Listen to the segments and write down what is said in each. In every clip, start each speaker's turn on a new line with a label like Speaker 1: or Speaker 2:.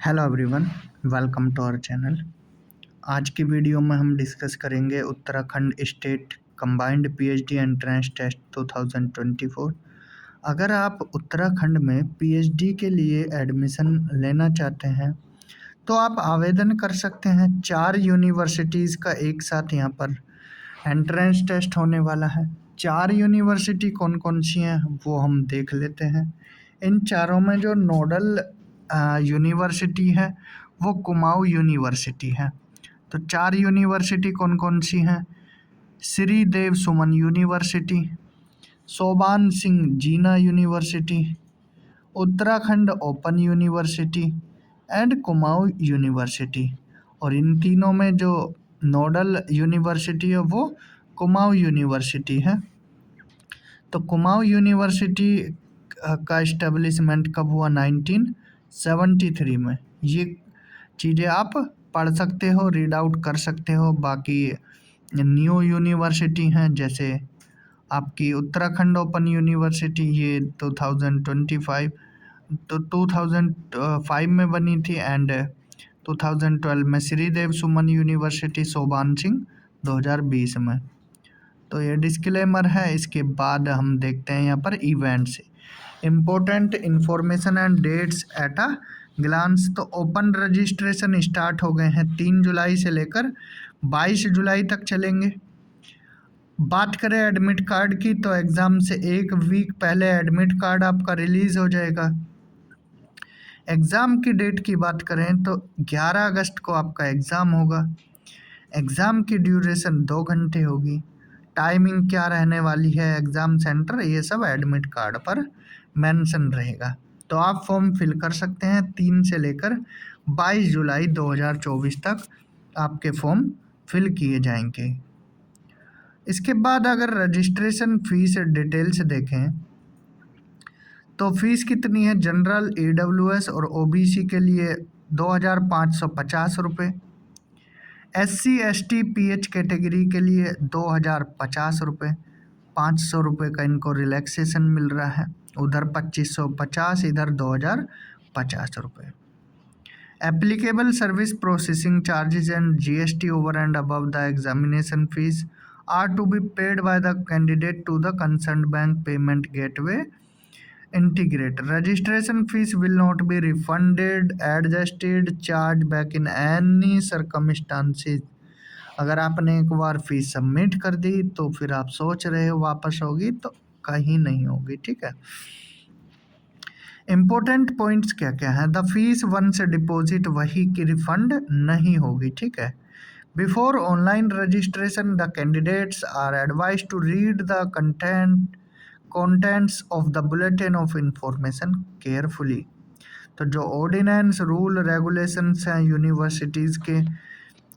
Speaker 1: Hello everyone, welcome to our channel. आज की video में हम डिस्कस करेंगे Uttarakhand state combined PhD entrance test 2024। अगर आप उत्तराखंड में पीएचडी के लिए एडमिशन लेना चाहते हैं तो आप आवेदन कर सकते हैं। 4 यूनिवर्सिटीज़ का एक साथ यहाँ पर एंट्रेंस टेस्ट होने वाला है। 4 यूनिवर्सिटी कौन कौन सी हैं वो हम देख लेते हैं। इन चारों में जो नोडल यूनिवर्सिटी है वो कुमाऊँ यूनिवर्सिटी है। तो 4 यूनिवर्सिटी कौन कौन सी हैं? Shri Dev Suman university, Soban Singh Jeena university, Uttarakhand open university and Kumaon university. और इन तीनों में जो नोडल यूनिवर्सिटी है वो कुमाऊँ यूनिवर्सिटी है। तो कुमाऊँ यूनिवर्सिटी का इस्टेब्लिशमेंट कब हुआ? 1973 में। ये चीज़ें आप पढ़ सकते हो, रीड आउट कर सकते हो। बाकी न्यू यूनिवर्सिटी हैं जैसे आपकी उत्तराखंड ओपन यूनिवर्सिटी, ये 2025 तो 2005 में बनी थी एंड 2012 में श्रीदेव सुमन यूनिवर्सिटी सोबान सिंह 2020 में। तो ये डिस्क्लेमर है। इसके बाद हम देखते हैं यहाँ पर events, important information and dates at a glance. तो ओपन रजिस्ट्रेशन स्टार्ट हो गए हैं 3 जुलाई से लेकर 22 जुलाई तक चलेंगे। बात करें एडमिट कार्ड की तो एग्ज़ाम से 1 वीक पहले एडमिट कार्ड आपका रिलीज़ हो जाएगा। एग्ज़ाम की डेट की बात करें तो 11 अगस्त को आपका एग्ज़ाम होगा। एग्ज़ाम की ड्यूरेशन 2 घंटे होगी। टाइमिंग क्या रहने वाली है, एग्ज़ाम सेंटर, ये सब एडमिट कार्ड पर मेंशन रहेगा। तो आप फॉर्म फिल कर सकते हैं 3 से लेकर 22 जुलाई 2024 तक आपके फॉर्म फिल किए जाएंगे। इसके बाद अगर रजिस्ट्रेशन फ़ीस डिटेल्स देखें तो फ़ीस कितनी है? जनरल, ईडब्ल्यूएस और ओबीसी के लिए 2550 रुपये, SC ST PH कैटेगरी के लिए 2050 रुपये, 500 रुपये का इनको रिलैक्सेशन मिल रहा है। उधर 2550, इधर 2050 रुपये। Applicable service processing charges and GST over and above the examination fees are to be paid by the candidate to the concerned bank payment gateway integrator. Registration fees will not be refunded, adjusted, charged back in any circumstances. अगर आपने एक बार fees submit कर दी तो फिर आप सोच रहे हो वापस होगी, तो कहीं नहीं होगी। ठीक है। इम्पोर्टेंट पॉइंट्स क्या क्या है? द फीस वंस डिपॉजिट वही की रिफंड नहीं होगी। ठीक है। Before online registration the candidates are advise to read the contents of the bulletin of information carefully। तो जो ऑर्डिनेंस, रूल, रेगुलेशंस हैं यूनिवर्सिटीज़ के,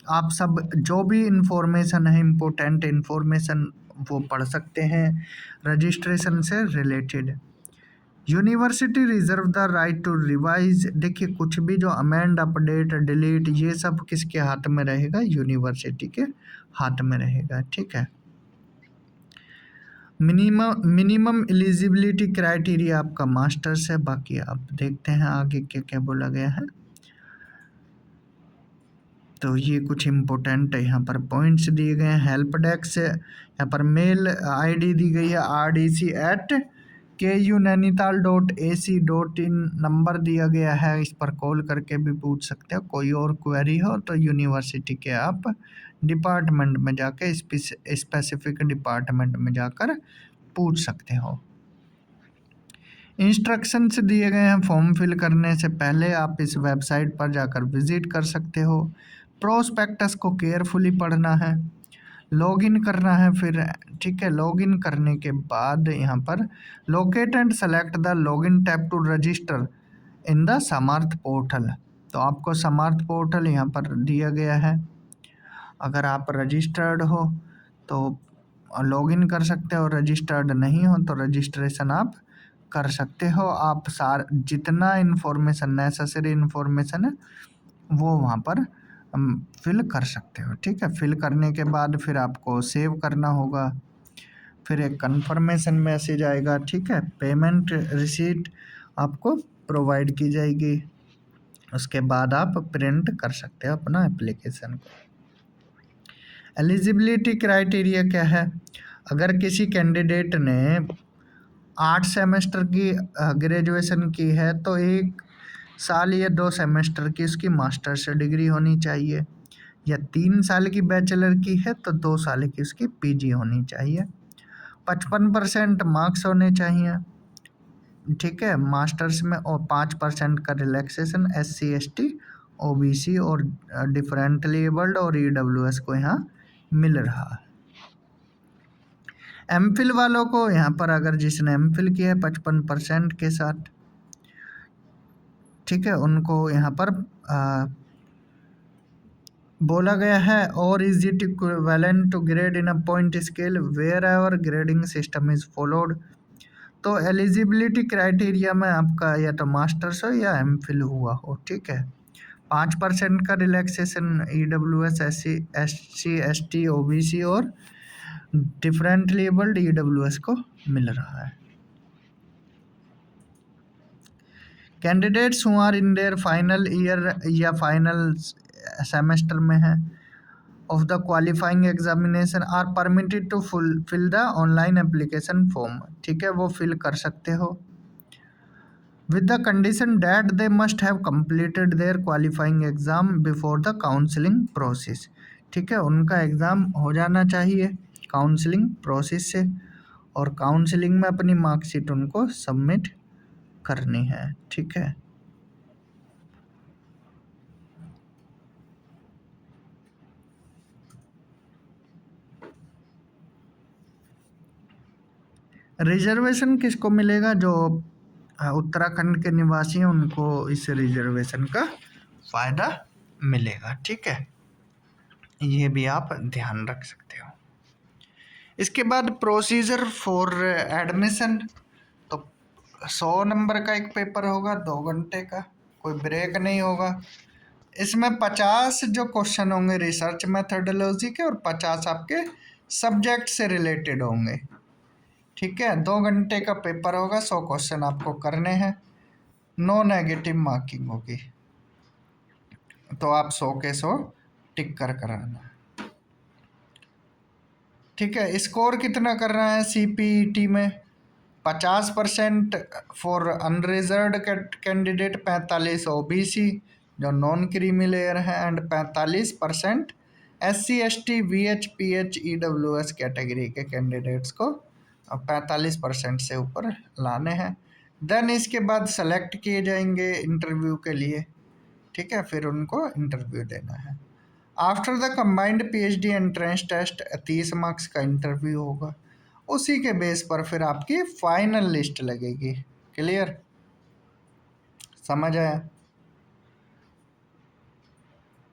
Speaker 1: आप सब जो भी इंफॉर्मेशन है, इम्पोर्टेंट इंफॉर्मेशन, वो पढ़ सकते हैं रजिस्ट्रेशन से related. University reserve the right to revise. देखिए, कुछ भी जो अमेंड, अपडेट, डिलीट, ये सब किसके हाथ में रहेगा? यूनिवर्सिटी के हाथ में रहेगा। ठीक है। मिनिमम एलिजिबिलिटी क्राइटेरिया आपका मास्टर्स है। बाकी आप देखते हैं आगे क्या क्या बोला गया है। तो ये कुछ इम्पोर्टेंट यहाँ पर पॉइंट्स दिए गए हैं। हेल्प डेस्क यहाँ पर मेल ID दी गई है rdc@kunnainital.ac.in। नंबर दिया गया है, इस पर कॉल करके भी पूछ सकते हो। कोई और क्वेरी हो तो यूनिवर्सिटी के आप डिपार्टमेंट में जाके स्पेसिफिक डिपार्टमेंट में जाकर पूछ सकते हो। इंस्ट्रक्शंस दिए गए हैं फॉर्म फिल करने से पहले, आप इस वेबसाइट पर जाकर विजिट कर सकते हो। प्रोस्पेक्टस को केयरफुली पढ़ना है, लॉगिन करना है फिर। ठीक है। लॉगिन करने के बाद यहाँ पर locate and select the login tab to register in the Samarth portal. तो आपको समर्थ पोर्टल यहाँ पर दिया गया है। अगर आप रजिस्टर्ड हो तो लॉगिन कर सकते हो, रजिस्टर्ड नहीं हो तो रजिस्ट्रेशन आप कर सकते हो। आप जितना इन्फॉर्मेशन, नेसेसरी इन्फॉर्मेशन है वो वहाँ पर फिल कर सकते हो। ठीक है। फिल करने के बाद फिर आपको सेव करना होगा, फिर एक कंफर्मेशन मैसेज आएगा। ठीक है। पेमेंट रिसीट आपको प्रोवाइड की जाएगी। उसके बाद आप प्रिंट कर सकते हो अपना एप्लीकेशन को। एलिजिबिलिटी क्राइटेरिया क्या है? अगर किसी कैंडिडेट ने 8 सेमेस्टर की ग्रेजुएशन की है तो 1 साल या 2 सेमेस्टर की उसकी मास्टर्स डिग्री होनी चाहिए, या 3 साल की बैचलर की है तो 2 साल की उसकी पीजी होनी चाहिए। 55% मार्क्स होने चाहिए, ठीक है, मास्टर्स में, और 5% का रिलैक्सेशन SC ST OBC और डिफरेंटली एबल्ड और EWS को यहाँ मिल रहा है। एमफिल वालों को यहाँ पर, अगर जिसने एमफिल किया है 55% के साथ, ठीक है, उनको यहाँ पर बोला गया है, और is it equivalent to grade in a point scale wherever grading system is followed. तो एलिजिबिलिटी क्राइटेरिया में आपका या तो मास्टर्स हो या एमफिल हुआ हो, ठीक है। 5% का relaxation EWS SC ST OBC और डिफरेंटली एबल्ड EWS को मिल रहा है। Candidates who are in their final year या फाइनल सेमेस्टर में है of the qualifying examination are permitted to fill the online application form, ठीक है, वो फिल कर सकते हो with the condition that they must have completed their qualifying exam before the counseling process, ठीक है, उनका एग्ज़ाम हो जाना चाहिए काउंसलिंग प्रोसेस से, और काउंसलिंग में अपनी मार्कशीट उनको सबमिट करनी है, ठीक है। रिजर्वेशन किसको मिलेगा? जो उत्तराखंड के निवासी हैं उनको इस रिजर्वेशन का फ़ायदा मिलेगा, ठीक है, ये भी आप ध्यान रख सकते हो। इसके बाद प्रोसीजर फॉर एडमिशन, तो 100 नंबर का एक पेपर होगा, 2 घंटे का, कोई ब्रेक नहीं होगा। इसमें 50 जो क्वेश्चन होंगे रिसर्च मेथडोलॉजी के, और 50 आपके सब्जेक्ट से रिलेटेड होंगे, ठीक है। 2 घंटे का पेपर होगा, 100 क्वेश्चन आपको करने हैं, नो नेगेटिव मार्किंग होगी, तो आप 100 के 100 टिक कर कराना, ठीक है। स्कोर कितना करना है? CPET में 50% फॉर अनरिजर्व्ड कैंडिडेट, 45 OBC जो नॉन क्रीमी लेयर है, and 45% SC ST VH PH EWS category के कैंडिडेट्स को 45% से ऊपर लाने हैं। देन इसके बाद सेलेक्ट किए जाएंगे इंटरव्यू के लिए, ठीक है, फिर उनको इंटरव्यू देना है। After the combined PhD entrance test 30 marks का इंटरव्यू होगा, उसी के बेस पर फिर आपकी फाइनल लिस्ट लगेगी। क्लियर, समझ आया?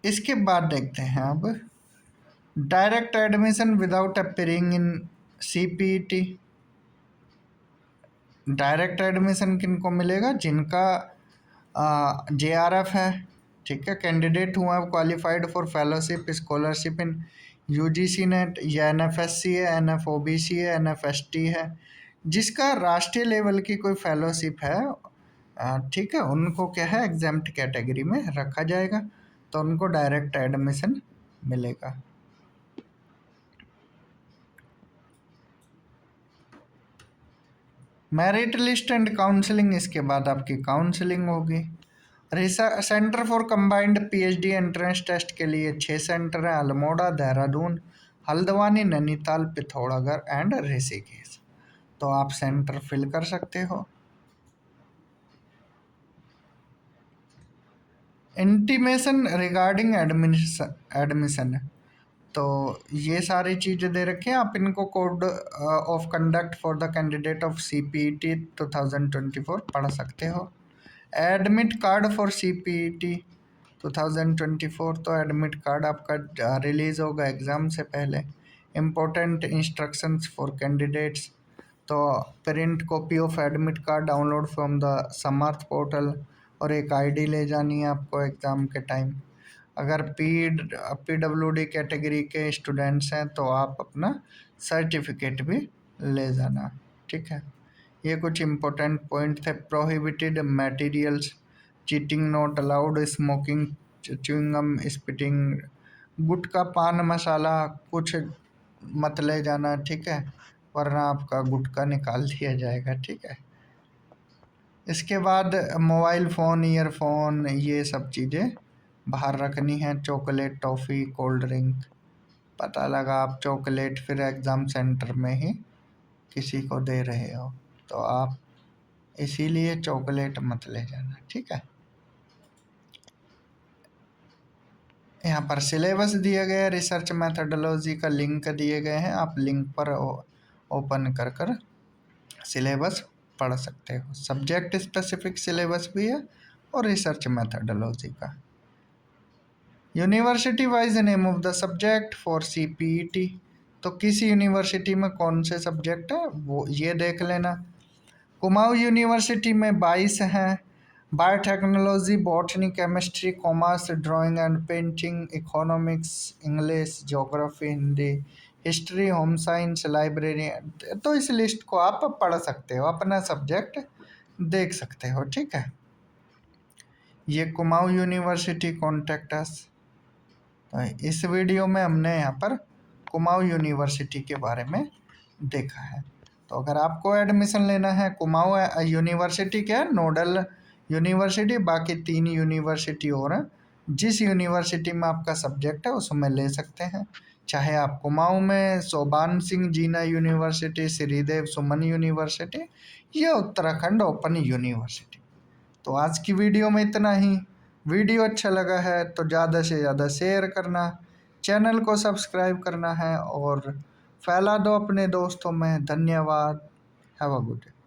Speaker 1: इसके बाद देखते हैं अब डायरेक्ट एडमिशन विदाउट अपीयरिंग इन CPET। डायरेक्ट एडमिशन किनको मिलेगा? जिनका JRF है, ठीक है, कैंडिडेट हुआ है qualified for fellowship scholarship in UGC net, या NFSC है, NFOBC है, NFST है, जिसका राष्ट्रीय लेवल की कोई फेलोशिप है, ठीक है, उनको क्या है एग्जाम्प्ट कैटेगरी में रखा जाएगा, तो उनको डायरेक्ट एडमिशन मिलेगा। मेरिट लिस्ट एंड काउंसलिंग, इसके बाद आपकी काउंसलिंग होगी। Centre for combined PhD entrance test के लिए 6 सेंटर हैं, अल्मोड़ा, देहरादून, हल्द्वानी, नैनीताल, पिथौरागढ़ एंड ऋषिकेश, तो आप सेंटर फिल कर सकते हो। इंटीमेशन रिगार्डिंग एडमिशन, तो ये सारी चीज़ें दे रखी हैं, आप इनको code of conduct for the candidate of CPET 2024 पढ़ सकते हो। एडमिट कार्ड फॉर CPET 2024, तो एडमिट कार्ड आपका रिलीज़ होगा एग्ज़ाम से पहले। इम्पोर्टेंट इंस्ट्रक्शंस फॉर कैंडिडेट्स, तो print copy of admit card download from the Samarth portal, और एक ID ले जानी है आपको एग्ज़ाम के टाइम। अगर PWD कैटेगरी के स्टूडेंट्स हैं तो आप अपना सर्टिफिकेट भी ले जाना, ठीक है। ये कुछ इम्पोर्टेंट पॉइंट थे। Prohibited materials, cheating not allowed, smoking, chewing gum, spitting, gutkha, paan masala कुछ मत ले जाना, ठीक है, वरना आपका गुटखा निकाल दिया जाएगा, ठीक है। इसके बाद मोबाइल फ़ोन, ईयरफोन, ये सब चीज़ें बाहर रखनी है। चॉकलेट, टॉफ़ी, कोल्ड ड्रिंक, पता लगा आप चॉकलेट फिर एग्ज़ाम सेंटर में ही किसी को दे रहे हो तो आप इसीलिए चॉकलेट मत ले जाना, ठीक है। यहाँ पर सिलेबस दिया गया है, रिसर्च मैथडोलॉजी का लिंक दिए गए हैं, आप लिंक पर ओपन कर कर सिलेबस पढ़ सकते हो। सब्जेक्ट स्पेसिफिक सिलेबस भी है और रिसर्च मैथडोलॉजी का। University wise name of the subject for CPET, तो किस यूनिवर्सिटी में कौन से सब्जेक्ट है वो ये देख लेना। कुमाऊं यूनिवर्सिटी में 22 हैं। Biotechnology, botany, chemistry, commerce, drawing and painting, economics, English, geography, Hindi, history, home science, library. तो इस लिस्ट को आप पढ़ सकते हो, अपना सब्जेक्ट देख सकते हो, ठीक है। ये कुमाऊं यूनिवर्सिटी कॉन्टैक्ट अस। तो इस वीडियो में हमने यहाँ पर कुमाऊं यूनिवर्सिटी के बारे में देखा है। तो अगर आपको एडमिशन लेना है, कुमाऊं यूनिवर्सिटी क्या है, नोडल यूनिवर्सिटी, बाकी 3 यूनिवर्सिटी और हैं। जिस यूनिवर्सिटी में आपका सब्जेक्ट है उसमें ले सकते हैं, चाहे आप कुमाऊं में सोबान सिंह जीना यूनिवर्सिटी, श्रीदेव सुमन यूनिवर्सिटी या उत्तराखंड ओपन यूनिवर्सिटी। तो आज की वीडियो में इतना ही। वीडियो अच्छा लगा है तो ज़्यादा से ज़्यादा शेयर करना, चैनल को सब्सक्राइब करना है और फैला दो अपने दोस्तों में। धन्यवाद। Have a good day.